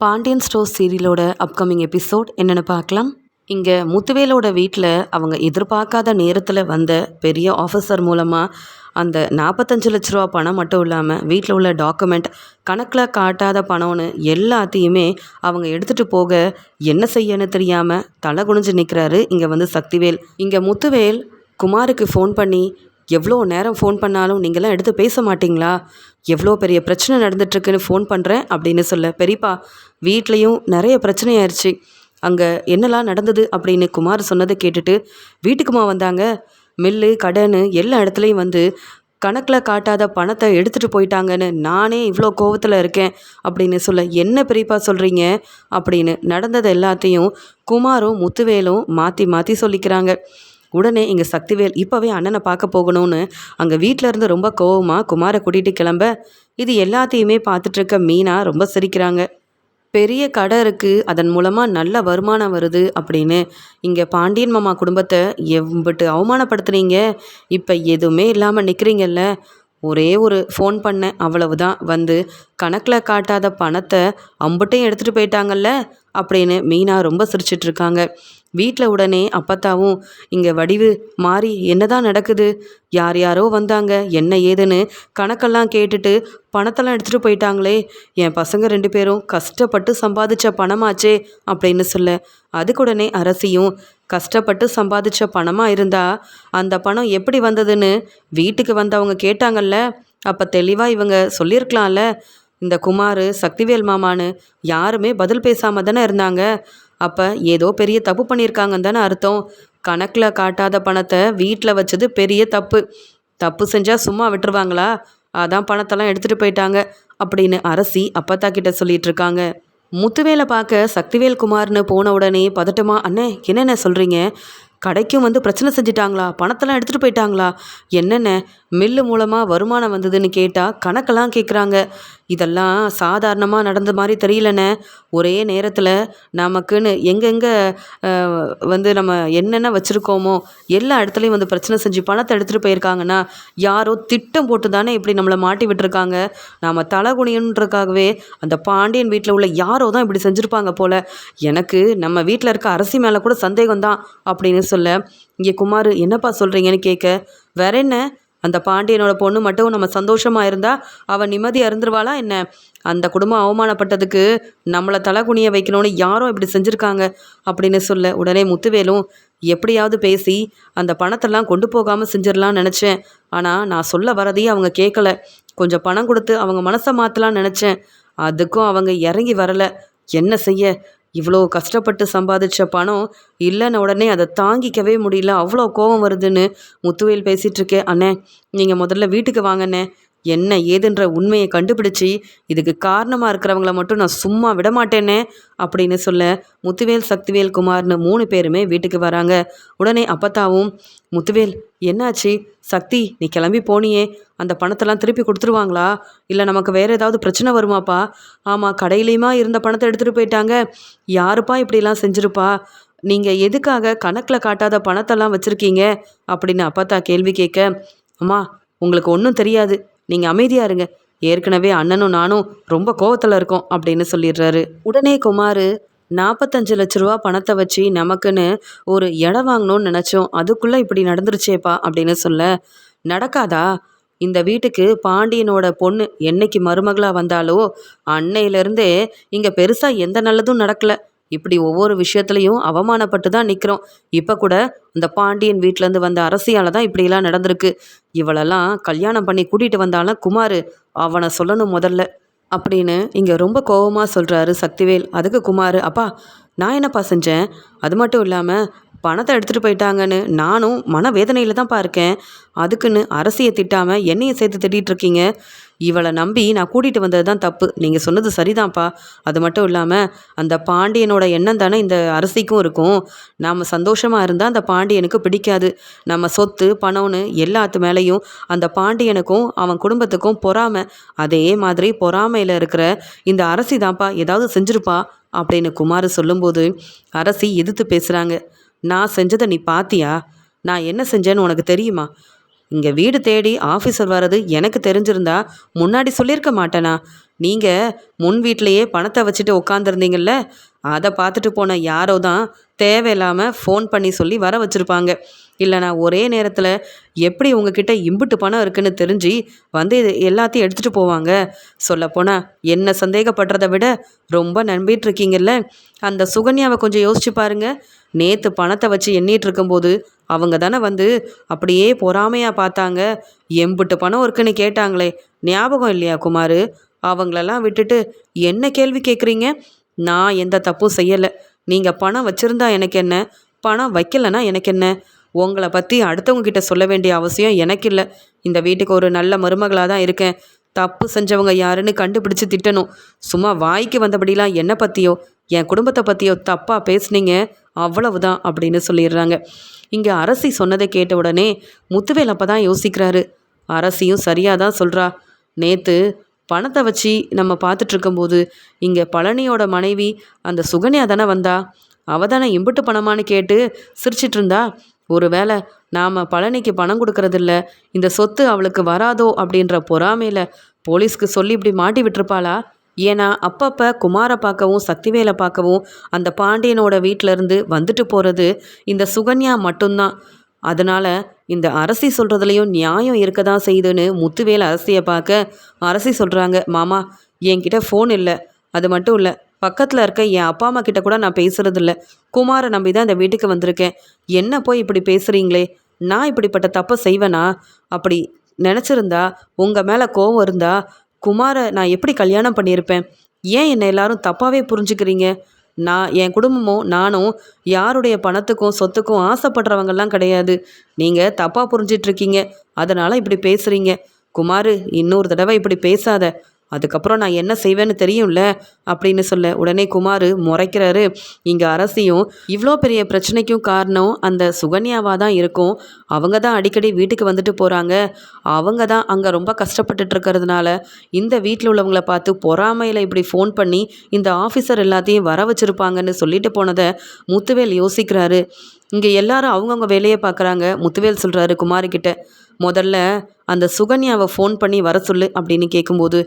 Pandian stores சீரியலோட upcoming episode என்னென்னு பார்க்கலாம். இங்கே முத்துவேலோட வீட்டில் அவங்க எதிர்பார்க்காத நேரத்தில் வந்த பெரிய ஆஃபீஸர் மூலமாக அந்த 45 லட்ச ரூபா பணம் மட்டும் இல்லாமல் வீட்டில் உள்ள டாக்குமெண்ட், கணக்கில் காட்டாத பணம்னு எல்லாத்தையுமே அவங்க எடுத்துகிட்டு போக என்ன செய்யன்னு தெரியாமல் தலை குனிஞ்சு நிற்கிறாரு இங்கே வந்து சக்திவேல். இங்கே முத்துவேல் குமாருக்கு ஃபோன் பண்ணி, எவ்வளோ நேரம் ஃபோன் பண்ணாலும் நீங்களாம் எடுத்து பேச மாட்டிங்களா, எவ்வளோ பெரிய பிரச்சனை நடந்துட்டுருக்குன்னு ஃபோன் பண்ணுறேன் அப்படின்னு சொல்ல, பெரியப்பா வீட்லேயும் நிறைய பிரச்சனை ஆயிடுச்சு, அங்கே என்னெல்லாம் நடந்தது அப்படின்னு குமார் சொன்னதை கேட்டுட்டு, வீட்டுக்குமா வந்தாங்க, மில்லு கடைன்னு எல்லா இடத்துலையும் வந்து கணக்கில் காட்டாத பணத்தை எடுத்துகிட்டு போயிட்டாங்கன்னு நானே இவ்வளோ கோவத்தில் இருக்கேன் அப்படின்னு சொல்ல, என்ன பெரியப்பா சொல்கிறீங்க அப்படின்னு நடந்தது எல்லாத்தையும் குமாரும் முத்துவேலும் மாற்றி மாற்றி சொல்லிக்கிறாங்க. உடனே இங்கே சக்திவேல் இப்போவே அண்ணனை பார்க்க போகணும்னு அங்கே வீட்டில் இருந்து ரொம்ப கோவமாக குமாரை கூட்டிகிட்டு கிளம்ப, இது எல்லாத்தையுமே பார்த்துட்ருக்க மீனா ரொம்ப சிரிக்கிறாங்க. பெரிய கடை இருக்குது, அதன் மூலமாக நல்ல வருமானம் வருது அப்படின்னு இங்கே பாண்டியன் மாமா குடும்பத்தை எம்பிட்டு அவமானப்படுத்துனீங்க, இப்போ எதுவுமே இல்லாமல் நிற்கிறீங்கல்ல, ஒரே ஒரு ஃபோன் பண்ணேன் அவ்வளவுதான், வந்து கணக்கில் காட்டாத பணத்தை அம்புட்டையும் எடுத்துகிட்டு போயிட்டாங்கல்ல அப்படின்னு மீனா ரொம்ப சிரிச்சிட்ருக்காங்க. வீட்டில் உடனே அப்பத்தாவும் இங்கே வடிவு மாறி என்னதான் நடக்குது, யார் யாரோ வந்தாங்க என்ன ஏதுன்னு கணக்கெல்லாம் கேட்டுட்டு பணத்தெல்லாம் எடுத்துகிட்டு போயிட்டாங்களே, என் பசங்க 2 பேரும் கஷ்டப்பட்டு சம்பாதிச்ச பணமாச்சே அப்படின்னு சொல்ல, அதுக்குடனே அரசியும் கஷ்டப்பட்டு சம்பாதிச்ச பணமாக இருந்தால் அந்த பணம் எப்படி வந்ததுன்னு வீட்டுக்கு வந்தவங்க கேட்டாங்கல்ல, அப்போ தெளிவாக இவங்க சொல்லியிருக்கலாம்ல, இந்த குமார் சக்திவேல் மாமான்னு யாருமே பதில் பேசாமல் தானே இருந்தாங்க, அப்போ ஏதோ பெரிய தப்பு பண்ணியிருக்காங்கன்னு தானே அர்த்தம், கணக்கில் காட்டாத பணத்தை வீட்டில் வச்சது பெரிய தப்பு, தப்பு செஞ்சால் சும்மா விட்டுருவாங்களா, அதான் பணத்தெல்லாம் எடுத்துகிட்டு போயிட்டாங்க அப்படின்னு அரசி அப்பத்தா கிட்ட சொல்லிட்டு இருக்காங்க. முத்துவேலை பார்க்க சக்திவேல் குமார்னு போன உடனே பதட்டமா, அண்ணே என்னென்ன சொல்கிறீங்க, கடைக்கும் வந்து பிரச்சனை செஞ்சிட்டாங்களா, பணத்தெல்லாம் எடுத்துகிட்டு போயிட்டாங்களா, என்னென்ன மில்லு மூலமாக வருமானம் வந்ததுன்னு கேட்டால் கணக்கெல்லாம் கேட்குறாங்க, இதெல்லாம் சாதாரணமாக நடந்த மாதிரி தெரியலண்ணே, ஒரே நேரத்தில் நமக்குன்னு எங்கெங்கே வந்து நம்ம என்னென்ன வச்சுருக்கோமோ எல்லா இடத்துலையும் வந்து பிரச்சனை செஞ்சு பணத்தை எடுத்துகிட்டு போயிருக்காங்கன்னா யாரோ திட்டம் போட்டு தானே இப்படி நம்மளை மாட்டி விட்டுருக்காங்க, நாம் தலை குனியன்றதுக்காகவே அந்த பாண்டியன் வீட்டில் உள்ள யாரோ தான் இப்படி செஞ்சுருப்பாங்க போல், எனக்கு நம்ம வீட்டில் இருக்க அரசி மேலே கூட சந்தேகம்தான் அப்படின்னு சொல்ல, இங்கே குமார் என்னப்பா சொல்கிறீங்கன்னு கேட்க, வேற என்ன, அந்த பாண்டியனோட பொண்ணு மட்டும் நம்ம சந்தோஷமாக இருந்தால் அவன் நிம்மதியாக இருந்துருவாளா என்ன, அந்த குடும்பம் அவமானப்பட்டதுக்கு நம்மளை தலை குனிய வைக்கணும்னு யாரோ இப்படி செஞ்சுருக்காங்க அப்படின்னு சொல்ல, உடனே முத்துவேலும் எப்படியாவது பேசி அந்த பணத்தெல்லாம் கொண்டு போகாமல் செஞ்சிடலான்னு நினச்சேன், ஆனால் நான் சொல்ல வரதையும் அவங்க கேட்கல, கொஞ்சம் பணம் கொடுத்து அவங்க மனசை மாற்றலான்னு நினச்சேன், அதுக்கும் அவங்க இறங்கி வரலை, என்ன செய்ய, இவ்வளோ கஷ்டப்பட்டு சம்பாதிச்ச பணம் இல்லைன்னு உடனே அதை தாங்கிக்கவே முடியல, அவ்வளோ கோபம் வருதுன்னு முத்துவேல் பேசிகிட்ருக்கேன், அண்ணே நீங்கள் முதல்ல வீட்டுக்கு வாங்கண்ணே, என்ன ஏதுன்ற உண்மையை கண்டுபிடிச்சி இதுக்கு காரணமாக இருக்கிறவங்கள மட்டும் நான் சும்மா விடமாட்டேனே அப்படின்னு சொல்ல, முத்துவேல் சக்திவேல் குமார்னு 3 பேருமே வீட்டுக்கு வராங்க. உடனே அப்பத்தாவும், முத்துவேல் என்னாச்சு, சக்தி நீ கிளம்பி போனியே, அந்த பணத்தெல்லாம் திருப்பி கொடுத்துருவாங்களா, இல்லை நமக்கு வேறு ஏதாவது பிரச்சனை வருமாப்பா, ஆமாம் கடையிலையுமா இருந்த பணத்தை எடுத்துகிட்டு போயிட்டாங்க, யாருப்பா இப்படிலாம் செஞ்சுருப்பா, நீங்கள் எதுக்காக கணக்கில் காட்டாத பணத்தெல்லாம் வச்சுருக்கீங்க அப்படின்னு அப்பத்தா கேள்வி கேட்க, அம்மா உங்களுக்கு ஒன்றும் தெரியாது, நீங்கள் அமைதியாக இருங்க, ஏற்கனவே அண்ணனும் நானும் ரொம்ப கோவத்தில் இருக்கோம் அப்படின்னு சொல்லிடுறாரு. உடனே குமார் 45 லட்ச ரூபா பணத்தை வச்சு நமக்குன்னு ஒரு இடம் வாங்கணும்னு நினச்சோம், அதுக்குள்ளே இப்படி நடந்துருச்சேப்பா அப்படின்னு சொல்ல, நடக்காதா, இந்த வீட்டுக்கு பாண்டியனோட பொண்ணு என்னைக்கு மருமகளாக வந்தாலோ அன்னையிலேருந்தே இங்கே பெருசாக எந்த நல்லதும் நடக்கலை, இப்படி ஒவ்வொரு விஷயத்துலையும் அவமானப்பட்டு தான் நிற்கிறோம், இப்போ கூட அந்த பாண்டியன் வீட்டிலேருந்து வந்த அரசியால் தான் இப்படிலாம் நடந்திருக்கு, இவளெல்லாம் கல்யாணம் பண்ணி கூட்டிகிட்டு வந்தாலும் குமார் அவனை சொல்லணும் முதல்ல அப்படின்னு இங்கே ரொம்ப கோபமாக சொல்கிறாரு சக்திவேல். அதுக்கு குமார், அப்பா நான் என்னப்பா செஞ்சேன், அது மட்டும் இல்லாமல் பணத்தை எடுத்துகிட்டு போயிட்டாங்கன்னு நானும் மனவேதனையில் தான்ப்பா இருக்கேன், அதுக்குன்னு அரசியை திட்டாமல் என்னையும் சேர்த்து திட்டிகிட்ருக்கீங்க, இவளை நம்பி நான் கூட்டிகிட்டு வந்தது தான் தப்பு, நீங்கள் சொன்னது சரிதான்ப்பா, அது மட்டும் இல்லாமல் அந்த பாண்டியனோட எண்ணம் தானே இந்த அரசிக்கும் இருக்கும், நாம் சந்தோஷமாக இருந்தால் அந்த பாண்டியனுக்கு பிடிக்காது, நம்ம சொத்து பணம்னு எல்லாத்து மேலேயும் அந்த பாண்டியனுக்கும் அவன் குடும்பத்துக்கும் பொறாமை, அதே மாதிரி பொறாமையில் இருக்கிற இந்த அரசி தான்ப்பா ஏதாவது செஞ்சுருப்பா அப்படின்னு குமார் சொல்லும்போது அரசி எதிர்த்து பேசுகிறாங்க. நான் செஞ்சதை நீ பாத்தியா, நான் என்ன செஞ்சேன்னு உனக்கு தெரியுமா, இங்கே வீடு தேடி ஆஃபீஸர் வர்றது எனக்கு தெரிஞ்சிருந்தா முன்னாடி சொல்லியிருக்க மாட்டேனா, நீங்கள் முன் வீட்டிலையே பணத்தை வச்சுட்டு உட்காந்துருந்தீங்கல்ல, அதை பார்த்துட்டு போன யாரோ தான் தேவையில்லாமல் ஃபோன் பண்ணி சொல்லி வர வச்சுருப்பாங்க. இல்லைனா ஒரே நேரத்தில் எப்படி உங்ககிட்ட இம்புட்டு பணம் இருக்குன்னு தெரிஞ்சு வந்து இது எல்லாத்தையும் எடுத்துகிட்டு போவாங்க. சொல்லப்போனால் என்ன சந்தேகப்படுறதை விட ரொம்ப நம்பிட்டு இருக்கீங்கல்ல, அந்த சுகன்யாவை கொஞ்சம் யோசிச்சு பாருங்க. நேற்று பணத்தை வச்சு எண்ணிட்டு இருக்கும்போது அவங்க தானே வந்து அப்படியே பொறாமையாக பார்த்தாங்க. எம்புட்டு பணம் இருக்குன்னு கேட்டாங்களே, ஞாபகம் இல்லையா குமார்? அவங்களெல்லாம் விட்டுட்டு என்ன கேள்வி கேட்குறீங்க? நான் எந்த தப்பும் செய்யலை. நீங்கள் பணம் வச்சுருந்தா எனக்கு என்ன, பணம் வைக்கலைன்னா எனக்கு என்ன? உங்களை பற்றி அடுத்தவங்க கிட்ட சொல்ல வேண்டிய அவசியம் எனக்கு இல்லை. இந்த வீட்டுக்கு ஒரு நல்ல மருமகளாக தான் இருக்கேன். தப்பு செஞ்சவங்க யாருன்னு கண்டுபிடிச்சு திட்டணும். சும்மா வாய்க்கு வந்தபடிலாம் என்னை பற்றியோ என் குடும்பத்தை பற்றியோ தப்பாக பேசுனீங்க, அவ்வளவுதான் அப்படின்னு சொல்லிடுறாங்க. இங்கே அரசி சொன்னதை கேட்ட உடனே முத்துவேல் அப்போ தான் யோசிக்கிறாரு. அரசியும் சரியாக தான் சொல்கிறா. நேற்று பணத்தை வச்சு நம்ம பார்த்துட்ருக்கும்போது இங்கே பழனியோட மனைவி அந்த சுகன்யா தானே வந்தா. அவள் தானே இம்புட்டு பணமானு கேட்டு சிரிச்சிட்டு இருந்தா. ஒருவேளை நாம் பழனிக்கு பணம் கொடுக்கறதில்ல, இந்த சொத்து அவளுக்கு வராதோ அப்படின்ற பொறாமையில் போலீஸ்க்கு சொல்லி இப்படி மாட்டி விட்டுருப்பாளா? ஏன்னா அப்பப்போ குமாரை பார்க்கவும் சக்திவேலை பார்க்கவும் அந்த பாண்டியனோட வீட்டிலேருந்து வந்துட்டு போகிறது இந்த சுகன்யா மட்டும்தான். அதனால் இந்த அரசி சொல்கிறதுலையும் நியாயம் இருக்க தான் செய்யுதுன்னு முத்துவேல் அரசியை பார்க்க அரசி சொல்கிறாங்க, மாமா என்கிட்ட ஃபோன் இல்லை, அது மட்டும் இல்லை பக்கத்தில் இருக்க என் அப்பா அம்மா கிட்ட கூட நான் பேசுகிறதில்ல. குமாரை நம்பி தான் இந்த வீட்டுக்கு வந்திருக்கேன். என்ன போய் இப்படி பேசுகிறீங்களே? நான் இப்படிப்பட்ட தப்பை செய்வேனா? அப்படி நினச்சிருந்தா உங்கள் மேலே கோவம் இருந்தா குமாரை நான் எப்படி கல்யாணம் பண்ணியிருப்பேன்? ஏன் என்னை எல்லாரும் தப்பாகவே புரிஞ்சுக்கிறீங்க? நான் என் குடும்பமும் நானும் யாருடைய பணத்துக்கும் சொத்துக்கும் ஆசைப்படுறவங்கெல்லாம் கிடையாது. நீங்கள் தப்பாக புரிஞ்சிட்ருக்கீங்க, அதனால் இப்படி பேசுகிறீங்க. குமார், இன்னொரு தடவை இப்படி பேசாத, அதுக்கப்புறம் நான் என்ன செய்வேன்னு தெரியும்ல அப்படின்னு சொல்ல உடனே குமார் முறைக்கிறாரு. இங்கே அரசியும் இவ்வளோ பெரிய பிரச்சனைக்கும் காரணம் அந்த சுகன்யாவாக தான் இருக்கும். அவங்க தான் அடிக்கடி வீட்டுக்கு வந்துட்டு போகிறாங்க. அவங்க தான் அங்கே ரொம்ப கஷ்டப்பட்டுட்டு இருக்கிறதுனால இந்த வீட்டில் உள்ளவங்கள பார்த்து பொறாமையில் இப்படி ஃபோன் பண்ணி இந்த ஆஃபீஸர் எல்லாத்தையும் வர வச்சுருப்பாங்கன்னு சொல்லிட்டு போனதை முத்துவேல் யோசிக்கிறாரு. இங்கே எல்லாரும் அவங்கவுங்க வேலையை பார்க்குறாங்க. முத்துவேல் சொல்கிறாரு குமார்கிட்ட, முதல்ல அந்த சுகன்யாவை ஃபோன் பண்ணி வர சொல்லு அப்படின்னு கேட்கும்போது,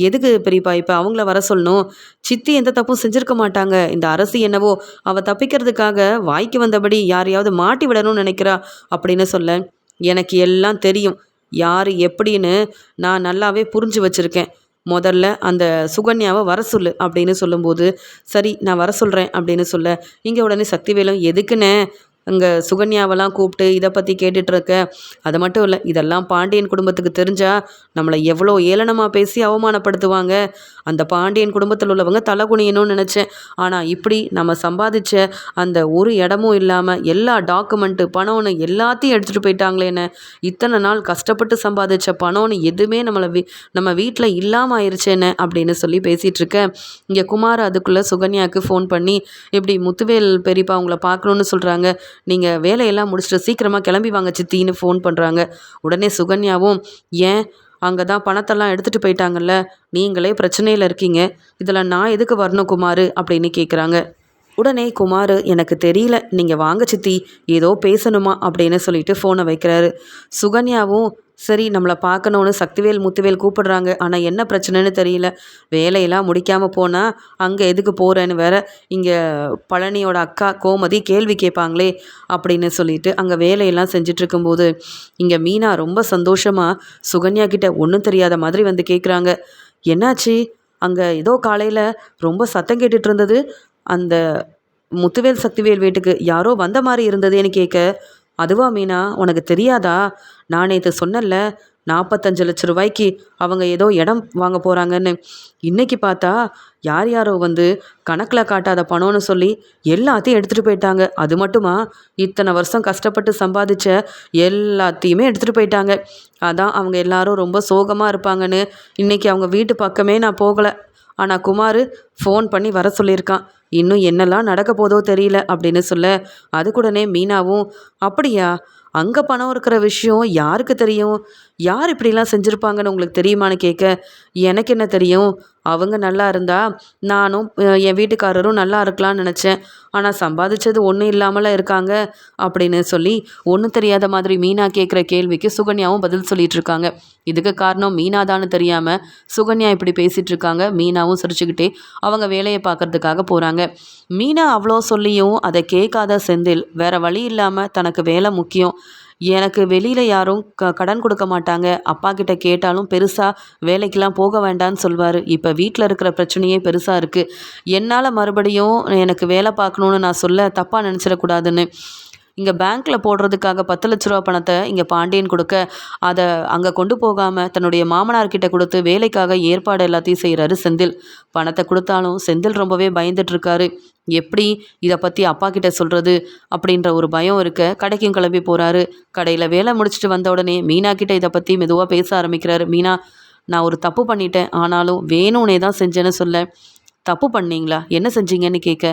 எதுக்கு பெரியப்பா இப்போ அவங்கள வர சொல்லணும்? சித்தி எந்த தப்பும் செஞ்சுருக்க மாட்டாங்க. இந்த அரசி என்னவோ அவள் தப்பிக்கிறதுக்காக வாய்க்கு வந்தபடி யாரையாவது மாட்டி விடணும்னு நினைக்கிறா அப்படின்னு சொல்ல, எனக்கு எல்லாம் தெரியும் யார் எப்படின்னு நான் நல்லாவே புரிஞ்சு வச்சுருக்கேன். முதல்ல அந்த சுகன்யாவை வர சொல்லு அப்படின்னு சொல்லும்போது, சரி நான் வர சொல்கிறேன் அப்படின்னு சொல்ல, இங்கே உடனே சக்திவேலும் எதுக்குன்னு அங்கே சுகன்யாவெல்லாம் கூப்பிட்டு இதை பற்றி கேட்டுட்ருக்க, அது மட்டும் இல்லை இதெல்லாம் பாண்டியன் குடும்பத்துக்கு தெரிஞ்சால் நம்மளை எவ்வளோ ஏளனமாக பேசி அவமானப்படுத்துவாங்க. அந்த பாண்டியன் குடும்பத்தில் உள்ளவங்க தலை குனியணும்னு நினச்சேன். ஆனால் இப்படி நம்ம சம்பாதிச்ச அந்த ஒரு இடமும் இல்லாமல் எல்லா டாக்குமெண்ட்டு பணம்னு எல்லாத்தையும் எடுத்துகிட்டு போயிட்டாங்களேன்னு, இத்தனை நாள் கஷ்டப்பட்டு சம்பாதிச்ச பணம்னு எதுவுமே நம்ம வீட்டில் இல்லாமல் ஆயிடுச்சேன்னு அப்படின்னு சொல்லி பேசிகிட்ருக்க, இங்கே குமார் அதுக்குள்ளே சுகன்யாவுக்கு ஃபோன் பண்ணி இப்படி முத்துவேல் பெரியப்பா உங்களை பார்க்கணுன்னு சொல்கிறாங்க, நீங்கள் வேலையெல்லாம் முடிச்சுட்டு சீக்கிரமாக கிளம்பி வாங்க சித்தின்னு ஃபோன் பண்ணுறாங்க. உடனே சுகன்யாவும், ஏன் அங்கே தான் பணத்தெல்லாம் எடுத்துகிட்டு போயிட்டாங்கல்ல, நீங்களே பிரச்சனையில் இருக்கீங்க, இதில் நான் எதுக்கு வரணும் குமார் அப்படின்னு கேட்குறாங்க. உடனே குமார், எனக்கு தெரியல, நீங்கள் வாங்க சித்தி, ஏதோ பேசணுமா அப்படின்னு சொல்லிட்டு ஃபோனை வைக்கிறாரு. சுகன்யாவும் சரி நம்மளை பார்க்கணுன்னு சக்திவேல் முத்துவேல் கூப்பிடுறாங்க, ஆனால் என்ன பிரச்சனைன்னு தெரியல, வேலையெல்லாம் முடிக்காமல் போனால் அங்கே எதுக்கு போகிறேன்னு வேற இங்கே பழனியோட அக்கா கோமதி கேள்வி கேட்பாங்களே அப்படின்னு சொல்லிட்டு அங்கே வேலையெல்லாம் செஞ்சிட்ருக்கும்போது இங்கே மீனா ரொம்ப சந்தோஷமாக சுகன்யா கிட்ட ஒன்றும் தெரியாத மாதிரி வந்து கேட்குறாங்க, என்னாச்சு அங்கே ஏதோ காலையில் ரொம்ப சத்தம் கேட்டுட்டு இருந்தது, அந்த முத்துவேல் சக்திவேல் வீட்டுக்கு யாரோ வந்த மாதிரி இருந்ததுன்னு கேட்க, அதுவா மீனா உனக்கு தெரியாதா? நான் நேற்று சொன்னல 45 லட்ச ரூபாய்க்கு அவங்க ஏதோ இடம் வாங்க போகிறாங்கன்னு. இன்றைக்கி பார்த்தா யார் யாரோ வந்து கணக்கில் காட்டாத பணம்னு சொல்லி எல்லாத்தையும் எடுத்துகிட்டு போயிட்டாங்க. அது மட்டுமா, இத்தனை வருஷம் கஷ்டப்பட்டு சம்பாதிச்ச எல்லாத்தையுமே எடுத்துகிட்டு போயிட்டாங்க. அதான் அவங்க எல்லாரும் ரொம்ப சோகமாக இருப்பாங்கன்னு இன்றைக்கி அவங்க வீட்டு பக்கமே நான் போகலை. ஆனால் குமார் ஃபோன் பண்ணி வர சொல்லியிருக்கான். இன்னும் என்னெல்லாம் நடக்க போதோ தெரியல அப்படின்னு சொல்ல, அதுக்கூடனே மீனாவும், அப்படியா, அங்கே பணம் இருக்கிற விஷயம் யாருக்கு தெரியும்? யார் இப்படிலாம் செஞ்சுருப்பாங்கன்னு உங்களுக்கு தெரியுமான்னு கேட்க, எனக்கு என்ன தெரியும், அவங்க நல்லா இருந்தா நானும் என் வீட்டுக்காரரும் நல்லா இருக்கலாம்னு நினச்சேன். ஆனால் சம்பாதிச்சது ஒன்றும் இல்லாமலாம் இருக்காங்க அப்படின்னு சொல்லி ஒன்றும் தெரியாத மாதிரி மீனா கேட்குற கேள்விக்கு சுகன்யாவும் பதில் சொல்லிட்டு இருக்காங்க. இதுக்கு காரணம் மீனா தான்னு தெரியாமல் சுகன்யா இப்படி பேசிகிட்டு இருக்காங்க. மீனாவும் சிரிச்சுக்கிட்டே அவங்க வேலையை பார்க்கறதுக்காக போகிறாங்க. மீனா அவ்வளோ சொல்லியும் அதை கேட்காத செந்தில் வேற வழி இல்லாமல் தனக்கு வேலை முக்கியம், எனக்கு வெளியில் யாரும் கடன் கொடுக்க மாட்டாங்க, அப்பா கிட்ட கேட்டாலும் பெருசாக வேலைக்கெலாம் போக வேண்டான்னு சொல்வார், இப்போ வீட்டில் இருக்கிற பிரச்சனையே பெருசாக இருக்குது, என்னால் மறுபடியும் எனக்கு வேலை பார்க்கணுன்னு நான் சொல்ல தப்பாக நினச்சிடக்கூடாதுன்னு இங்கே பேங்க்கில் போடுறதுக்காக 10 லட்ச ரூபா பணத்தை இங்கே பாண்டியன் கொடுக்க அதை அங்கே கொண்டு போகாமல் தன்னுடைய மாமனார்கிட்ட கொடுத்து வேலைக்காக ஏற்பாடு எல்லாத்தையும் செய்கிறாரு செந்தில். பணத்தை கொடுத்தாலும் செந்தில் ரொம்பவே பயந்துட்டுருக்காரு. எப்படி இதை பற்றி அப்பா கிட்ட சொல்கிறது அப்படின்ற ஒரு பயம் இருக்க கடைக்கும் கிளம்பி போகிறாரு. கடையில் வேலை முடிச்சுட்டு வந்த உடனே மீனா கிட்ட இதை பற்றி மெதுவாக பேச ஆரம்பிக்கிறாரு. மீனா, நான் ஒரு தப்பு பண்ணிட்டேன், ஆனாலும் வேணும்னே தான் செஞ்சேன்னு சொல்ல. தப்பு பண்ணீங்களா? என்ன செஞ்சீங்கன்னு கேட்க,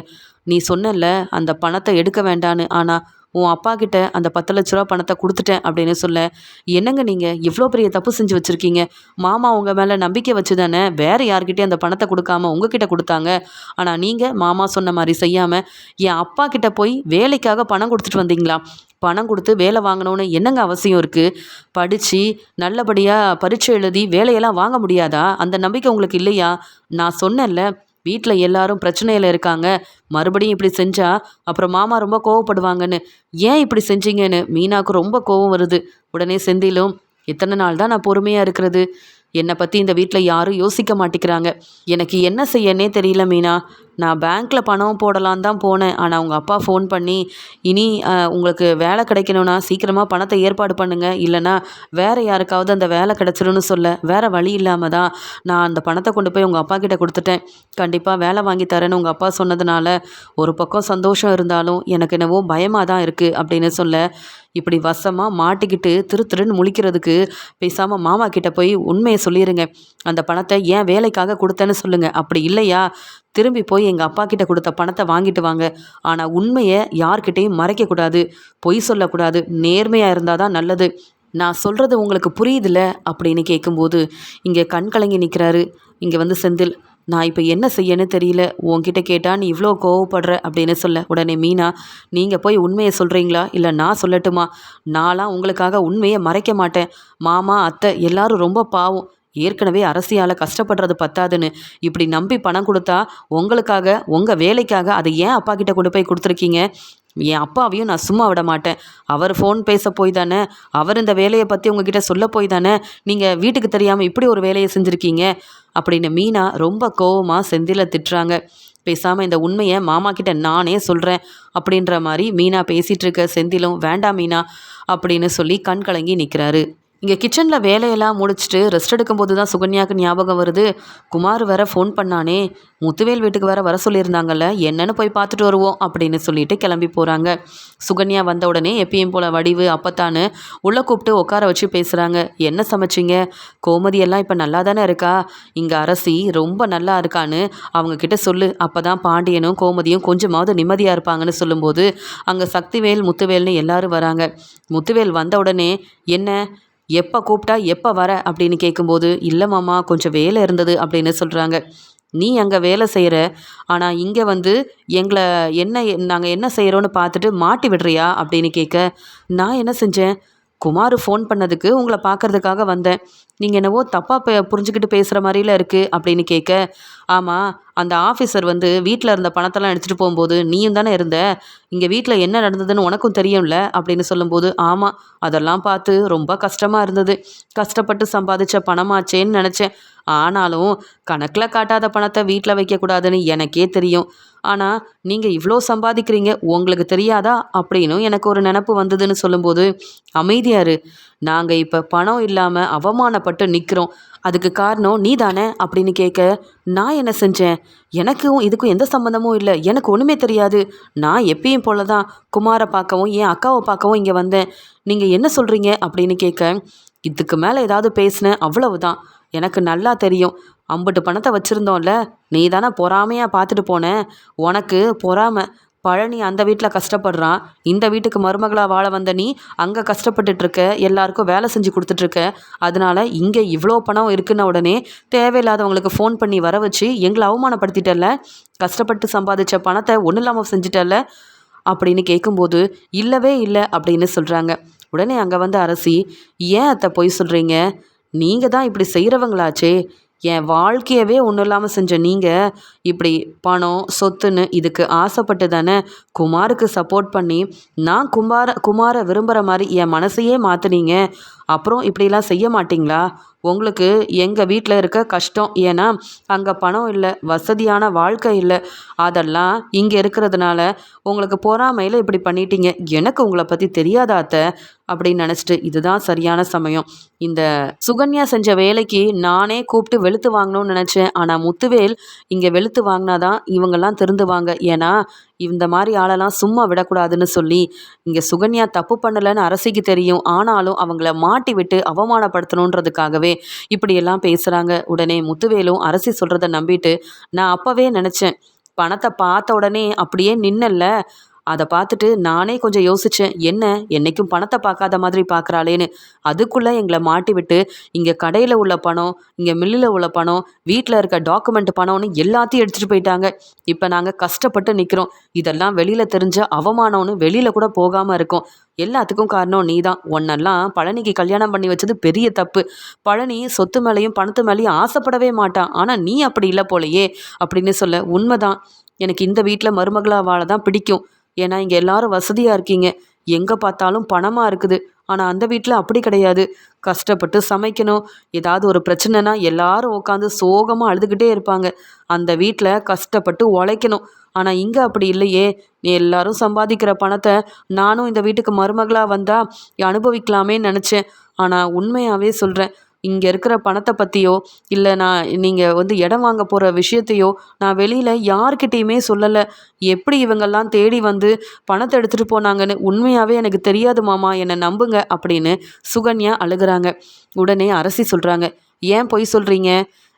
நீ சொன்னல அந்த பணத்தை எடுக்க வேண்டான்னு, ஆனால் உன் அப்பா கிட்ட அந்த 10 லட்ச ரூபா பணத்தை கொடுத்துட்டேன் அப்படின்னு சொல்ல, என்னங்க நீங்கள் இவ்வளோ பெரிய தப்பு செஞ்சு வச்சுருக்கீங்க, மாமா உங்கள் மேலே நம்பிக்கை வச்சு தானே வேறு யார்கிட்டயும் அந்த பணத்தை கொடுக்காம உங்ககிட்ட கொடுத்தாங்க, ஆனால் நீங்கள் மாமா சொன்ன மாதிரி செய்யாமல் என் அப்பா கிட்ட போய் வேலைக்காக பணம் கொடுத்துட்டு வந்தீங்களா? பணம் கொடுத்து வேலை வாங்கணும்னு என்னங்க அவசியம் இருக்குது? படித்து நல்லபடியாக பரீட்சை எழுதி வேலையெல்லாம் வாங்க முடியாதா? அந்த நம்பிக்கை உங்களுக்கு இல்லையா? நான் சொன்னேன்ல, வீட்டில் எல்லாரும் பிரச்சனையில் இருக்காங்க, மறுபடியும் இப்படி செஞ்சால் அப்புறம் மாமா ரொம்ப கோவப்படுவாங்கன்னு, ஏன் இப்படி செஞ்சீங்கன்னு மீனாவுக்கு ரொம்ப கோவம் வருது. உடனே செந்திலும், எத்தனை நாள் தான் நான் பொறுமையாக இருக்கிறது, என்னை பற்றி இந்த வீட்டில் யாரும் யோசிக்க மாட்டேங்கிறாங்க, எனக்கு என்ன செய்யனே தெரியல மீனா, நான் பேங்க்கில் பணம் போடலான் தான் போனேன், ஆனால் அவங்க அப்பா ஃபோன் பண்ணி இனி உங்களுக்கு வேலை கிடைக்கணும்னா சீக்கிரமாக பணத்தை ஏற்பாடு பண்ணுங்கள், இல்லைனா வேறு யாருக்காவது அந்த வேலை கிடச்சிரும்னு சொல்ல வேறு வழி இல்லாமல் தான் நான் அந்த பணத்தை கொண்டு போய் உங்கள் அப்பா கிட்ட கொடுத்துட்டேன். கண்டிப்பாக வேலை வாங்கி தரேன்னு உங்கள் அப்பா சொன்னதுனால ஒரு பக்கம் சந்தோஷம் இருந்தாலும் எனக்கு என்னவோ பயமாக தான் இருக்குது அப்படின்னு சொல்ல, இப்படி வசமாக மாட்டிக்கிட்டு திருன்னு முழிக்கிறதுக்கு பேசாமல் மாமா கிட்ட போய் உண்மையை சொல்லிடுங்க, அந்த பணத்தை ஏன் வேலைக்காக கொடுத்தேன்னு சொல்லுங்கள், அப்படி இல்லையா திரும்பி போய் எங்கள் அப்பா கிட்ட கொடுத்த பணத்தை வாங்கிட்டு வாங்க, ஆனால் உண்மையை யார்கிட்டையும் மறைக்கக்கூடாது, பொய் சொல்லக்கூடாது, நேர்மையாக இருந்தால் தான் நல்லது, நான் சொல்கிறது உங்களுக்கு புரியுதுல்ல அப்படின்னு கேட்கும்போது இங்கே கண் கலங்கி நிற்கிறாரு. இங்கே வந்து செந்தில், நான் இப்போ என்ன செய்யன்னு தெரியல, உன்கிட்ட கேட்டால் நீ இவ்வளோ கோவப்படுற அப்படின்னு சொல்ல, உடனே மீனா, நீங்கள் போய் உண்மையை சொல்கிறீங்களா இல்லை நான் சொல்லட்டுமா? நான்லாம் உங்களுக்காக உண்மையை மறைக்க மாட்டேன், மாமா அத்தை எல்லாரும் ரொம்ப பாவம், ஏற்கனவே அரசியால் கஷ்டப்படுறது பத்தாதுன்னு இப்படி நம்பி பணம் கொடுத்தா உங்களுக்காக உங்கள் வேலைக்காக அதை ஏன் அப்பா கிட்ட கொண்டு போய் கொடுத்துருக்கீங்க? என் அப்பாவையும் நான் சும்மா விட மாட்டேன், அவர் ஃபோன் பேச போய் தானே, அவர் இந்த வேலையை பற்றி உங்ககிட்ட சொல்ல போய் தானே நீங்கள் வீட்டுக்கு தெரியாமல் இப்படி ஒரு வேலையை செஞ்சுருக்கீங்க அப்படின்னு மீனா ரொம்ப கோவமாக செந்தில திட்டுறாங்க. பேசாமல் இந்த உண்மையை மாமா கிட்ட நானே சொல்கிறேன் அப்படின்ற மாதிரி மீனா பேசிகிட்டு இருக்க செந்திலும் வேண்டாம் மீனா அப்படின்னு சொல்லி கண் கலங்கி நிற்கிறாரு. இங்கே கிச்சனில் வேலையெல்லாம் முடிச்சுட்டு ரெஸ்ட் எடுக்கும்போது தான் சுகன்யாவுக்கு ஞாபகம் வருது, குமார் வேற ஃபோன் பண்ணானே, முத்துவேல் வீட்டுக்கு வேற வர சொல்லியிருந்தாங்கல்ல, என்னென்னு போய் பார்த்துட்டு வருவோம் அப்படின்னு சொல்லிட்டு கிளம்பி போகிறாங்க. சுகன்யா வந்த உடனே எப்பயும் போல் வடிவு அப்பத்தான்னு உள்ளே கூப்பிட்டு உட்கார வச்சு பேசுகிறாங்க. என்ன சமைச்சிங்க? கோமதியெல்லாம் இப்போ நல்லா தானே இருக்கா? இங்கே அரசி ரொம்ப நல்லா இருக்கான்னு அவங்கக்கிட்ட சொல்லு, அப்போ தான் பாண்டியனும் கோமதியும் கொஞ்சமாவது நிம்மதியாக இருப்பாங்கன்னு சொல்லும்போது அங்கே சக்திவேல் முத்துவேல்னு எல்லாரும் வராங்க. முத்துவேல் வந்த உடனே என்ன எப்போ கூப்பிட்டா எப்போ வர அப்படின்னு கேட்கும்போது, இல்லை மாமா கொஞ்சம் வேலை இருந்தது அப்படின்னு சொல்கிறாங்க. நீ அங்கே வேலை செய்கிற, ஆனால் இங்கே வந்து எங்களை நாங்கள் என்ன செய்கிறோன்னு பார்த்துட்டு மாட்டி விடுறியா அப்படின்னு கேட்க, நான் என்ன செஞ்சேன்? குமார் ஃபோன் பண்ணதுக்கு உங்களை பார்க்கறதுக்காக வந்தேன், நீங்கள் என்னவோ தப்பாக புரிஞ்சுக்கிட்டு பேசுகிற மாதிரில இருக்குது அப்படின்னு கேட்க, ஆமாம் அந்த ஆஃபீஸர் வந்து வீட்டில் இருந்த பணத்தெல்லாம் எடுத்துகிட்டு போகும்போது நீயும் தானே இருந்த, இங்கே வீட்டில் என்ன நடந்ததுன்னு உனக்கும் தெரியும்ல அப்படின்னு சொல்லும்போது, ஆமாம் அதெல்லாம் பார்த்து ரொம்ப கஷ்டமாக இருந்தது, கஷ்டப்பட்டு சம்பாதிச்ச பணமாச்சேன்னு நினச்சேன், ஆனாலும் கணக்கில் காட்டாத பணத்தை வீட்டில் வைக்கக்கூடாதுன்னு எனக்கே தெரியும், ஆனால் நீங்கள் இவ்வளோ சம்பாதிக்கிறீங்க உங்களுக்கு தெரியாதா அப்படின்னும் எனக்கு ஒரு நினப்பு வந்ததுன்னு சொல்லும்போது, அமைதியாரு, நாங்கள் இப்போ பணம் இல்லாமல் அவமானப்பட்டு நிற்கிறோம், அதுக்கு காரணம் நீ தானே அப்படின்னு கேட்க, நான் என்ன செஞ்சேன்? எனக்கும் இதுக்கும் எந்த சம்மந்தமும் இல்லை, எனக்கு ஒன்றுமே தெரியாது, நான் எப்பயும் போல தான் குமாரை பார்க்கவும் என் அக்காவை பார்க்கவும் இங்கே வந்தேன், நீங்கள் என்ன சொல்கிறீங்க அப்படின்னு கேட்க, இதுக்கு மேலே ஏதாவது பேசினேன் அவ்வளவுதான், எனக்கு நல்லா தெரியும், அம்புட்டு பணத்தை வச்சுருந்தோம்ல, நீ தானே பொறாமையாக பார்த்துட்டு போன, உனக்கு பொறாமை, பழனி அந்த வீட்டில் கஷ்டப்படுறான், இந்த வீட்டுக்கு மருமகளா வாழ வந்த நீ அங்கே கஷ்டப்பட்டுட்டு இருக்க, எல்லாருக்கும் வேலை செஞ்சு கொடுத்துட்ருக்க. அதனால இங்கே இவ்வளோ பணம் இருக்குன்ன உடனே தேவையில்லாதவங்களுக்கு ஃபோன் பண்ணி வர வச்சு எங்களை அவமானப்படுத்திட்டல்ல, கஷ்டப்பட்டு சம்பாதிச்ச பணத்தை ஒன்றும் இல்லாமல் செஞ்சுட்டல்ல அப்படின்னு கேட்கும்போது இல்லவே இல்லை அப்படின்னு சொல்கிறாங்க. உடனே அங்கே வந்து அரசி, ஏன் அத்தை பொய் சொல்கிறீங்க? நீங்கள் தான் இப்படி செய்கிறவங்களாச்சே. என் வாழ்க்கையவே ஒன்றும் இல்லாமல் செஞ்ச நீங்கள் இப்படி பணம் சொத்துன்னு இதுக்கு ஆசைப்பட்டு தானே குமாருக்கு சப்போர்ட் பண்ணி நான் குமாரை விரும்புகிற மாதிரி என் மனசையே மாற்றுனீங்க. அப்புறம் இப்படிலாம் செய்ய மாட்டிங்களா? உங்களுக்கு எங்கள் வீட்டில் இருக்க கஷ்டம், ஏன்னா அங்கே பணம் இல்லை, வசதியான வாழ்க்கை இல்லை, அதெல்லாம் இங்கே இருக்கிறதுனால உங்களுக்கு பொறாமையில் இப்படி பண்ணிட்டீங்க. எனக்கு உங்களை பற்றி தெரியாதா அத்தை அப்படின்னு நினச்சிட்டு இதுதான் சரியான சமயம், இந்த சுகன்யா செஞ்ச வேலைக்கு நானே கூப்பிட்டு வெளுத்து வாங்கணும்னு நினச்சேன். ஆனால் முத்துவேல் இங்கே வெளுத்து வாங்கினாதான் இவங்கெல்லாம் திருந்துவாங்க, ஏன்னா இந்த மாதிரி ஆளெல்லாம் சும்மா விடக்கூடாதுன்னு சொல்லி இங்கே சுகன்யா தப்பு பண்ணலைன்னு அரசிக்கு தெரியும். ஆனாலும் அவங்கள மாட்டி விட்டு அவமானப்படுத்தணுன்றதுக்காகவே இப்படியெல்லாம் பேசுகிறாங்க. உடனே முத்துவேலும் அரசி சொல்கிறத நம்பிட்டு, நான் அப்போவே நினச்சேன், பணத்தை பார்த்த உடனே அப்படியே நின்னல்ல, அதை பார்த்துட்டு நானே கொஞ்சம் யோசித்தேன், என்ன என்றைக்கும் பணத்தை பார்க்காத மாதிரி பார்க்குறாளேன்னு. அதுக்குள்ளே எங்களை மாட்டி விட்டு இங்கே கடையில் உள்ள பணம், இங்கே மில்லில் உள்ள பணம், வீட்டில் இருக்க டாக்குமெண்ட் பணம்னு எல்லாத்தையும் எடுத்துகிட்டு போயிட்டாங்க. இப்போ நாங்கள் கஷ்டப்பட்டு நிற்கிறோம். இதெல்லாம் வெளியில் தெரிஞ்ச அவமானம்னு வெளியில் கூட போகாமல் இருக்கோம். எல்லாத்துக்கும் காரணம் நீ தான். உன்னெல்லாம் பழனிக்கு கல்யாணம் பண்ணி வச்சது பெரிய தப்பு. பழனி சொத்து மேலேயும் பணத்து மேலேயும் ஆசைப்படவே மாட்டான், ஆனால் நீ அப்படி இல்லை போலையே அப்படின்னு சொல்ல, உண்மைதான், எனக்கு இந்த வீட்டில் மருமகளாக வாழ தான் பிடிக்கும். ஏன்னா இங்கே எல்லாரும் வசதியாக இருக்கீங்க, எங்கே பார்த்தாலும் பணமாக இருக்குது. ஆனால் அந்த வீட்டில் அப்படி கிடையாது. கஷ்டப்பட்டு சமைக்கணும், ஏதாவது ஒரு பிரச்சனைனா எல்லாரும் உட்காந்து சோகமாக அழுதுகிட்டே இருப்பாங்க. அந்த வீட்டில் கஷ்டப்பட்டு உழைக்கணும். ஆனால் இங்கே அப்படி இல்லையே. நீ எல்லாரும் சம்பாதிக்கிற பணத்தை நானும் இந்த வீட்டுக்கு மருமகளாக வந்தால் அனுபவிக்கலாமேன்னு நினச்சேன். ஆனால் உண்மையாகவே சொல்கிறேன், இங்கே இருக்கிற பணத்தை பற்றியோ இல்லை நான் நீங்கள் வந்து இடம் வாங்க போகிற விஷயத்தையோ நான் வெளியில் யார்கிட்டையுமே சொல்லலை. எப்படி இவங்கெல்லாம் தேடி வந்து பணத்தை எடுத்துகிட்டு போனாங்கன்னு உண்மையாகவே எனக்கு தெரியாது மாமா, என்னை நம்புங்க அப்படின்னு சுகன்யா அழுகிறாங்க. உடனே அரசி சொல்கிறாங்க, ஏன் பொய் சொல்கிறீங்க?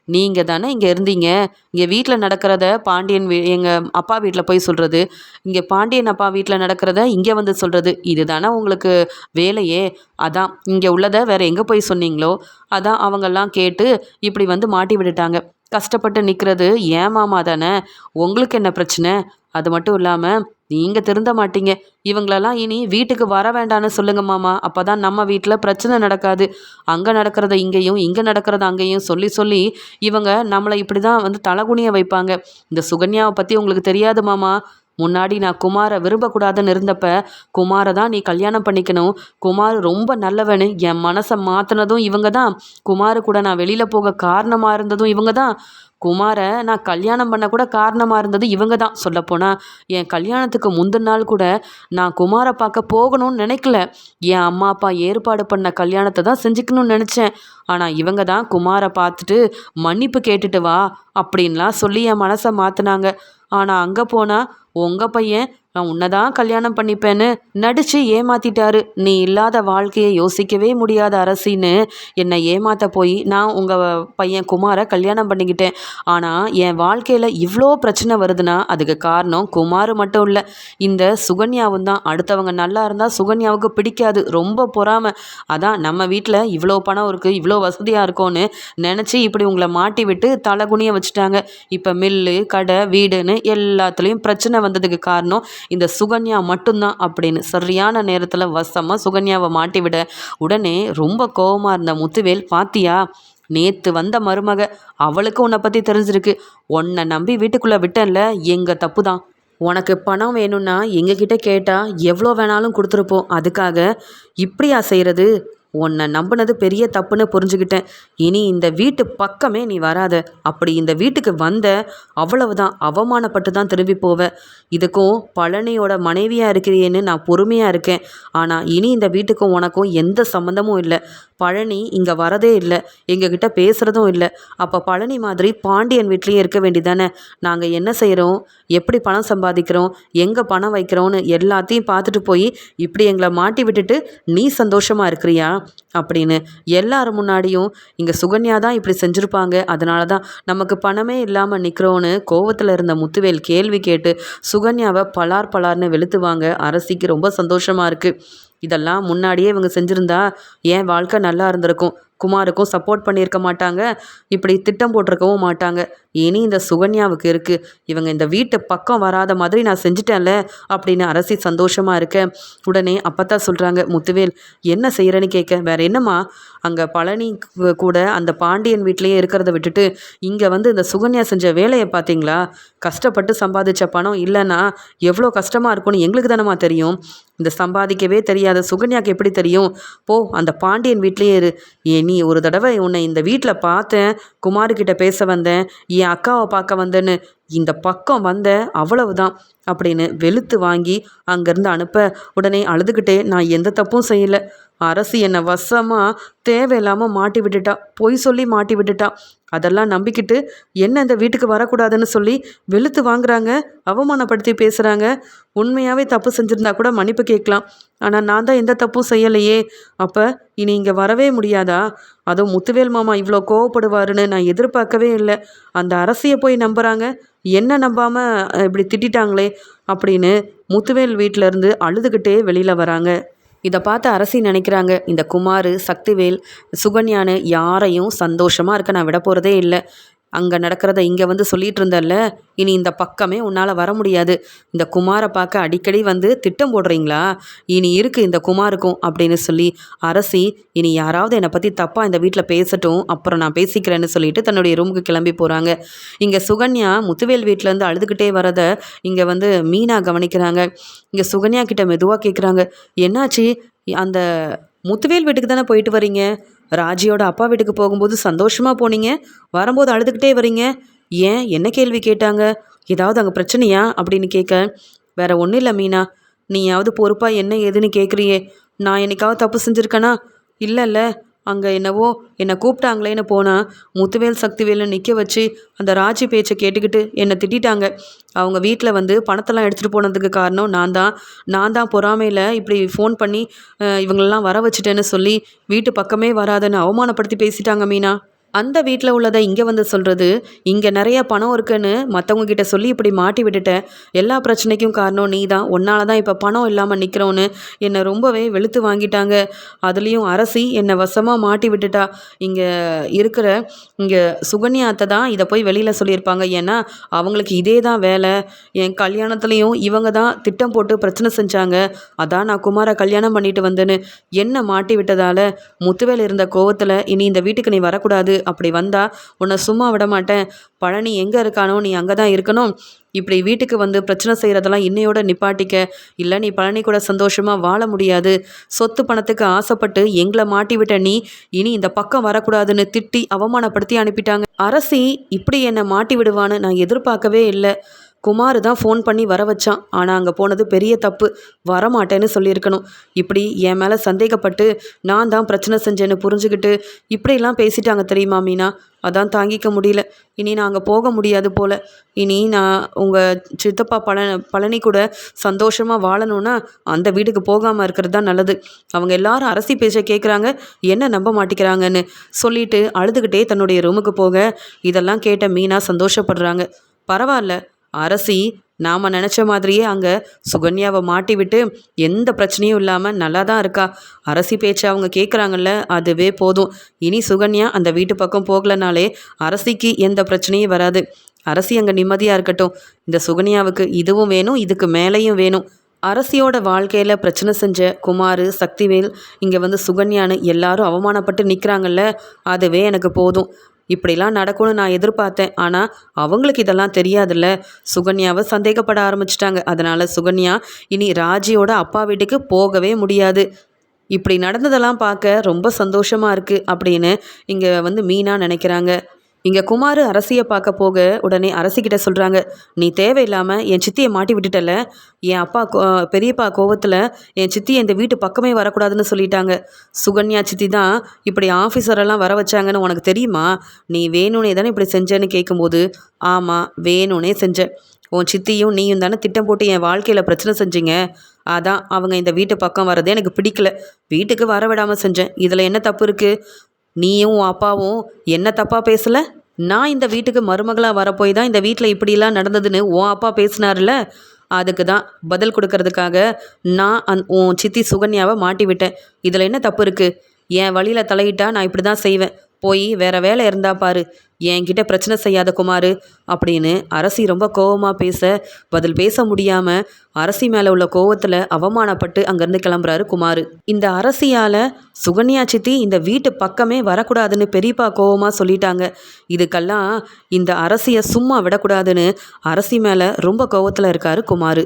நீங்கள் தானே இங்கே இருந்தீங்க. இங்கே வீட்டில் நடக்கிறத பாண்டியன் எங்கள் அப்பா வீட்டில் போய் சொல்கிறது, இங்கே பாண்டியன் அப்பா வீட்டில் நடக்கிறத இங்கே வந்து சொல்கிறது, இது தானே உங்களுக்கு வேலையே. அதான் இங்கே உள்ளதை வேறு எங்கே போய் சொன்னீங்களோ அதான் அவங்கெல்லாம் கேட்டு இப்படி வந்து மாட்டி விட்டுட்டாங்க. கஷ்டப்பட்டு நிற்கிறது ஏன் மாமா தானே, உங்களுக்கு என்ன பிரச்சனை? அது மட்டும் இல்லாமல் நீங்கள் திருந்த மாட்டீங்க. இவங்களெல்லாம் இனி வீட்டுக்கு வர வேண்டான்னு சொல்லுங்க மாமா, அப்போ தான் நம்ம வீட்டில் பிரச்சனை நடக்காது. அங்கே நடக்கிறத இங்கேயும் இங்கே நடக்கிறத அங்கேயும் சொல்லி சொல்லி இவங்க நம்மளை இப்படி தான் வந்து தலகுனிய வைப்பாங்க. இந்த சுகன்யாவை பற்றி உங்களுக்கு தெரியாது மாமா, முன்னாடி நான் குமாரை விரும்பக்கூடாதுன்னு இருந்தப்ப குமாரை தான் நீ கல்யாணம் பண்ணிக்கணும், குமார் ரொம்ப நல்லவனு என் மனசை மாற்றினதும் இவங்க தான், குமாரு கூட நான் வெளியில் போக காரணமாக இருந்ததும் இவங்க தான், குமாரை நான் கல்யாணம் பண்ண கூட காரணமாக இருந்தது இவங்க தான். சொல்லப்போனால் என் கல்யாணத்துக்கு முந்தின நாள் கூட நான் குமாரை பார்க்க போகணும்னு நினைக்கல, என் அம்மா அப்பா ஏற்பாடு பண்ண கல்யாணத்தை தான் செஞ்சுக்கணும்னு நினச்சேன். ஆனால் இவங்க தான் குமாரை பார்த்துட்டு மன்னிப்பு கேட்டுட்டு வா அப்படின்லாம் சொல்லி என் மனசை மாற்றினாங்க. ஆனால் அங்கே போனால் உங்கள் பையன் நான் உன்னை தான் கல்யாணம் பண்ணிப்பேன்னு நடித்து ஏமாற்றிட்டாரு. நீ இல்லாத வாழ்க்கையை யோசிக்கவே முடியாத அரசின்னு என்னை ஏமாற்ற போய் நான் உங்கள் பையன் குமாரை கல்யாணம் பண்ணிக்கிட்டேன். ஆனால் என் வாழ்க்கையில் இவ்வளோ பிரச்சனை வருதுன்னா அதுக்கு காரணம் குமார் மட்டும் இல்லை, இந்த சுகன்யாவும் தான். அடுத்தவங்க நல்லா இருந்தால் சுகன்யாவுக்கு பிடிக்காது, ரொம்ப பொறாமை. அதான் நம்ம வீட்டில் இவ்வளோ பணம் இருக்குது, இவ்வளோ வசதியாக இருக்கோன்னு நினச்சி இப்படி உங்களை மாட்டி விட்டு தலைகுனிய வச்சுட்டாங்க. இப்போ மில்லு கடை வீடுன்னு எல்லாத்துலேயும் பிரச்சனை வந்ததுக்கு காரணம் இந்த சுகன்யா மட்டும்தான் அப்படின்னு சரியான நேரத்தில் வசமாக சுகன்யாவை மாட்டிவிட உடனே ரொம்ப கோபமாக இருந்த முத்துவேல், பாத்தியா நேற்று வந்த மருமக, அவளுக்கு உன்னை பற்றி தெரிஞ்சிருக்கு, உன்னை நம்பி வீட்டுக்குள்ளே விட்டேன்ல, எங்கள் தப்பு தான். உனக்கு பணம் வேணும்னா எங்ககிட்ட கேட்டால் எவ்வளோ வேணாலும் கொடுத்துருப்போம், அதுக்காக இப்படியா செய்கிறது? உன்னை நம்பினது பெரிய தப்புன்னு புரிஞ்சுக்கிட்டேன். இனி இந்த வீட்டு பக்கமே நீ வராத. அப்படி இந்த வீட்டுக்கு வந்த அவ்வளவுதான், அவமானப்பட்டு தான் திரும்பி போவ. இதுக்கும் பழனியோட மனைவியாக இருக்கிறேன்னு நான் பொறுமையாக இருக்கேன். ஆனால் இனி இந்த வீட்டுக்கும் உனக்கும் எந்த சம்மந்தமும் இல்லை. பழனி இங்கே வரதே இல்லை, எங்ககிட்ட பேசுகிறதும் இல்லை. அப்போ பழனி மாதிரி பாண்டியன் வீட்லேயே இருக்க வேண்டியதானே. நாங்கள் என்ன செய்கிறோம், எப்படி பணம் சம்பாதிக்கிறோம், எங்கே பணம் வைக்கிறோன்னு எல்லாத்தையும் பார்த்துட்டு போய் இப்படி எங்களை மாட்டி விட்டுட்டு நீ சந்தோஷமாக இருக்கிறியா? அப்படின்னு எல்லாரும் முன்னாடியும் இங்கே சுகன்யா தான் இப்படி செஞ்சுருப்பாங்க, அதனால தான் நமக்கு பணமே இல்லாமல் நிற்கிறோன்னு கோவத்தில் இருந்த முத்துவேல் கேள்வி கேட்டு சுகன்யாவை பலார் பலார்னு வெளுத்துவாங்க. அரசிக்கு ரொம்ப சந்தோஷமாக இருக்குது. இதெல்லாம் முன்னாடியே இவங்க செஞ்சுருந்தா என் வாழ்க்கை நல்லா இருந்திருக்கும். குமாருக்கும் சப்போர்ட் பண்ணியிருக்க மாட்டாங்க, இப்படி திட்டம் போட்டிருக்கவும் மாட்டாங்க. இனி இந்த சுகன்யாவுக்கு இருக்குது, இவங்க இந்த வீட்டு பக்கம் வராத மாதிரி நான் செஞ்சுட்டேன்ல அப்படின்னு அரசி சந்தோஷமாக இருக்க உடனே அப்பத்தான் சொல்கிறாங்க, முத்துவேல் என்ன செய்கிறேன்னு கேட்க, வேற என்னம்மா அங்கே பழனி கூட அந்த பாண்டியன் வீட்லேயே இருக்கிறத விட்டுட்டு இங்கே வந்து இந்த சுகன்யா செஞ்ச வேலையை பார்த்தீங்களா? கஷ்டப்பட்டு சம்பாதிச்ச பணம் இல்லைன்னா எவ்வளோ கஷ்டமாக இருக்கும்னு எங்களுக்கு தானம்மா தெரியும். இந்த சம்பாதிக்கவே தெரியாத சுகன்யாவுக்கு எப்படி தெரியும்? போ அந்த பாண்டியன் வீட்லேயே இரு. நீ ஒரு தடவை உன்னை இந்த வீட்டில் பார்த்தேன், குமாருக்கிட்ட பேச வந்தேன், என் அக்காவை பார்க்க வந்தேன்னு இந்த பக்கம் வந்த அவ்வளவுதான் அப்படின்னு வெளுத்து வாங்கி அங்கேருந்து அனுப்ப உடனே அழுதுகிட்டே, நான் எந்த தப்பும் செய்யலை, அரசி என்னை வசமாக தேவையில்லாமல் மாட்டி விட்டுட்டா, பொய் சொல்லி மாட்டி விட்டுட்டா, அதெல்லாம் நம்பிக்கிட்டு என்ன இந்த வீட்டுக்கு வரக்கூடாதுன்னு சொல்லி வெளுத்து வாங்குறாங்க, அவமானப்படுத்தி பேசுகிறாங்க. உண்மையாகவே தப்பு செஞ்சுருந்தா கூட மன்னிப்பு கேட்கலாம், ஆனால் நான் தான் எந்த தப்பும் செய்யலையே, அப்போ இனி இங்கே வரவே முடியாதா? அதுவும் முத்துவேல் மாமா இவ்வளோ கோவப்படுவாருன்னு நான் எதிர்பார்க்கவே இல்லை. அந்த அரசியை போய் நம்புகிறாங்க, என்ன நம்பாமல் இப்படி திட்டாங்களே அப்படின்னு முத்துவேல் வீட்டிலேருந்து அழுதுகிட்டே வெளியில் வராங்க. இதை பார்த்து அரசி நினைக்கிறாங்க, இந்த குமார், சக்திவேல், சுகன்யான்னு யாரையும் சந்தோஷமாக இருக்க நான் விட போகிறதே இல்லை. அங்கே நடக்கிறத இங்கே வந்து சொல்லிகிட்டு இருந்தல்ல, இனி இந்த பக்கமே உன்னால் வர முடியாது. இந்த குமாரை பார்க்க அடிக்கடி வந்து திட்டம் போடுறீங்களா? இனி இருக்குது இந்த குமாருக்கும் அப்படின்னு சொல்லி அரசி, இனி யாராவது என்னை பற்றி தப்பாக இந்த வீட்டில் பேசட்டும், அப்புறம் நான் பேசிக்கிறேன்னு சொல்லிட்டு தன்னுடைய ரூமுக்கு கிளம்பி போகிறாங்க. இங்கே சுகன்யா முத்துவேல் வீட்டிலேருந்து அழுதுகிட்டே வரதை இங்கே வந்து மீனா கவனிக்கிறாங்க. இங்கே சுகன்யா கிட்ட மெதுவாக கேட்குறாங்க, என்னாச்சு? அந்த முத்துவேல் வீட்டுக்கு தானே போயிட்டு வரீங்க, ராஜியோட அப்பா வீட்டுக்கு போகும்போது சந்தோஷமாக போனீங்க, வரும்போது அழுதுகிட்டே வரீங்க, ஏன் என்ன கேள்வி கேட்டாங்க? ஏதாவது அங்கே பிரச்சனையா அப்படின்னு கேட்க, வேற ஒன்றும் இல்லை மீனா, நீயாவது பொறுப்பாக என்ன ஏதுன்னு கேட்குறியே, நான் என்னைக்காவது தப்பு செஞ்சுருக்கேனா? இல்லைல்ல, அங்கே என்னவோ என்னை கூப்பிட்டாங்களேன்னு போனால் முத்துவேல் சக்திவேல்னு நிற்க வச்சு அந்த ராஜி பேச்சை கேட்டுக்கிட்டு என்னை திட்டாங்க. அவங்க வீட்டில் வந்து பணத்தெல்லாம் எடுத்துகிட்டு போனதுக்கு காரணம் நான் தான் பொறாமையில் இப்படி ஃபோன் பண்ணி இவங்களெல்லாம் வர வச்சுட்டேன்னு சொல்லி வீட்டு பக்கமே வராதுன்னு அவமானப்படுத்தி பேசிட்டாங்க மீனா. அந்த வீட்டில் உள்ளதை இங்கே வந்து சொல்கிறது, இங்கே நிறைய பணம் இருக்குன்னு மற்றவங்க கிட்ட சொல்லி இப்படி மாட்டி விட்டுட்டேன், எல்லா பிரச்சனைக்கும் காரணம் நீ தான், உன்னால தான் இப்போ பணம் இல்லாமல் நிற்கிறோன்னு என்னை ரொம்பவே வெளுத்து வாங்கிட்டாங்க. அதுலேயும் அரசி என்னை வசமாக மாட்டி விட்டுட்டா. இங்கே இருக்கிற இங்கே சுகன்யா அத்தை தான் இதை போய் வெளியில் சொல்லியிருப்பாங்க, ஏன்னா அவங்களுக்கு இதே தான் வேலை. என் கல்யாணத்துலேயும் இவங்க தான் திட்டம் போட்டு பிரச்சனை செஞ்சாங்க, அதான் நான் குமாரை கல்யாணம் பண்ணிட்டு வந்தேன்னு என்னை மாட்டி விட்டதால் முத்துவேல் இருந்த கோவத்தில் இனி இந்த வீட்டுக்கு நீ வரக்கூடாது, அப்படி வந்தா உன்னை சும்மா விட மாட்டேன், பழனி எங்கே இருக்கானோ நீ அங்கே தான் இருக்கணும், இப்படி வீட்டுக்கு வந்து பிரச்சனை செய்கிறதெல்லாம் இன்னையோட நிப்பாட்டிக்க, இல்லை நீ பழனி கூட சந்தோஷமாக வாழ முடியாது, சொத்து பணத்துக்கு ஆசைப்பட்டு எங்களை மாட்டி விட்ட நீ இனி இந்த பக்கம் வரக்கூடாதுன்னு திட்டி அவமானப்படுத்தி அனுப்பிட்டாங்க. அரசி இப்படி என்னை மாட்டி விடுவான்னு நான் எதிர்பார்க்கவே இல்லை. குமார் தான் ஃபோன் பண்ணி வர வச்சான், ஆனால் அங்கே போனது பெரிய தப்பு, வரமாட்டேன்னு சொல்லியிருக்கணும். இப்படி என் மேலே சந்தேகப்பட்டு நான் தான் பிரச்சனை செஞ்சேன்னு புரிஞ்சுக்கிட்டு இப்படிலாம் பேசிட்டாங்க தெரியுமா மீனா, அதான் தாங்கிக்க முடியல. இனி நான் அங்கே போக முடியாது போல். இனி நான் உங்கள் சித்தப்பா பழனி கூட சந்தோஷமாக வாழணுன்னா அந்த வீட்டுக்கு போகாமல் இருக்கிறது தான் நல்லது. அவங்க எல்லாரும் அரசி பேச்சை கேட்குறாங்க, என்ன நம்ப மாட்டேங்கிறாங்கன்னு சொல்லிட்டு அழுதுகிட்டே தன்னுடைய ரூமுக்கு போக இதெல்லாம் கேட்ட மீனா சந்தோஷப்படுறாங்க. பரவாயில்ல, அரசி நாம் நினச்ச மாதிரியே அங்கே சுகன்யாவை மாட்டி விட்டு எந்த பிரச்சனையும் இல்லாமல் நல்லா தான் இருக்கா. அரசி பேச்சை அவங்க கேட்குறாங்கல்ல, அதுவே போதும். இனி சுகன்யா அந்த வீட்டு பக்கம் போகலனாலே அரசிக்கு எந்த பிரச்சனையும் வராது. அரசி அங்கே நிம்மதியாக இருக்கட்டும். இந்த சுகன்யாவுக்கு இதுவும் வேணும், இதுக்கு மேலேயும் வேணும். அரசியோட வாழ்க்கையில் பிரச்சனை செஞ்ச குமார், சக்திவேல், இங்கே வந்து சுகன்யான்னு எல்லாரும் அவமானப்பட்டு நிற்கிறாங்கல்ல, அதுவே எனக்கு போதும். இப்படிலாம் நடக்கும்னு நான் எதிர்பார்த்தேன், ஆனால் அவங்களுக்கு இதெல்லாம் தெரியாதுல்ல. சுகன்யாவை சந்தேகப்பட ஆரம்பிச்சிட்டாங்க. அதனால் சுகன்யா இனி ராஜியோட அப்பா வீட்டுக்கு போகவே முடியாது. இப்படி நடந்ததெல்லாம் பார்க்க ரொம்ப சந்தோஷமாக இருக்குது அப்படின்னு இங்கே வந்து மீனா நினைக்கிறாங்க. இங்கே குமார் அரசியை பார்க்க போக உடனே அரசிக்கிட்ட சொல்கிறாங்க, நீ தேவையில்லாமல் என் சித்தியை மாட்டி விட்டுட்டல, என் அப்பா பெரியப்பா கோவத்தில் என் சித்தியை இந்த வீட்டு பக்கமே வரக்கூடாதுன்னு சொல்லிட்டாங்க. சுகன்யா சித்தி தான் இப்படி ஆஃபீஸரெல்லாம் வர வச்சாங்கன்னு உனக்கு தெரியுமா? நீ வேணும்னே தானே இப்படி செஞ்சேன்னு கேட்கும்போது, ஆமாம் வேணும்னே செஞ்சேன், உன் சித்தியும் நீயும் தானே திட்டம் போட்டு என் வாழ்க்கையில் பிரச்சனை செஞ்சீங்க. அதான் அவங்க இந்த வீட்டு பக்கம் வர்றதே எனக்கு பிடிக்கல. வீட்டுக்கு வர விடாமல் செஞ்சேன். இதில் என்ன தப்பு இருக்குது? நீயும் உன் அப்பாவும் என்ன தப்பாக பேசலை? நான் இந்த வீட்டுக்கு மருமகளாக வரப்போய் தான் இந்த வீட்டில் இப்படிலாம் நடந்ததுன்னு உன் அப்பா பேசினார்ல, அதுக்கு தான் பதில் கொடுக்கறதுக்காக நான் உன் சித்தி சுகன்யாவை மாட்டி விட்டேன். இதில் என்ன தப்பு இருக்குது? என் வழியில் தலையிட்டா நான் இப்படி தான் செய்வேன். போய் வேற வேலை இருந்தா பாரு, என்கிட்ட பிரச்சனை செய்யாத குமாரு அப்படின்னு அரசி ரொம்ப கோவமாக பேச, பதில் பேச முடியாமல் அரசி மேலே உள்ள கோவத்தில் அவமானப்பட்டு அங்கேருந்து கிளம்புறாரு குமார். இந்த அரசியால் சுகன்யா சித்தி இந்த வீட்டு பக்கமே வரக்கூடாதுன்னு பெரியப்பா கோவமாக சொல்லிட்டாங்க. இதுக்கெல்லாம் இந்த அரசியை சும்மா விடக்கூடாதுன்னு அரசி மேலே ரொம்ப கோவத்தில் இருக்காரு குமார்.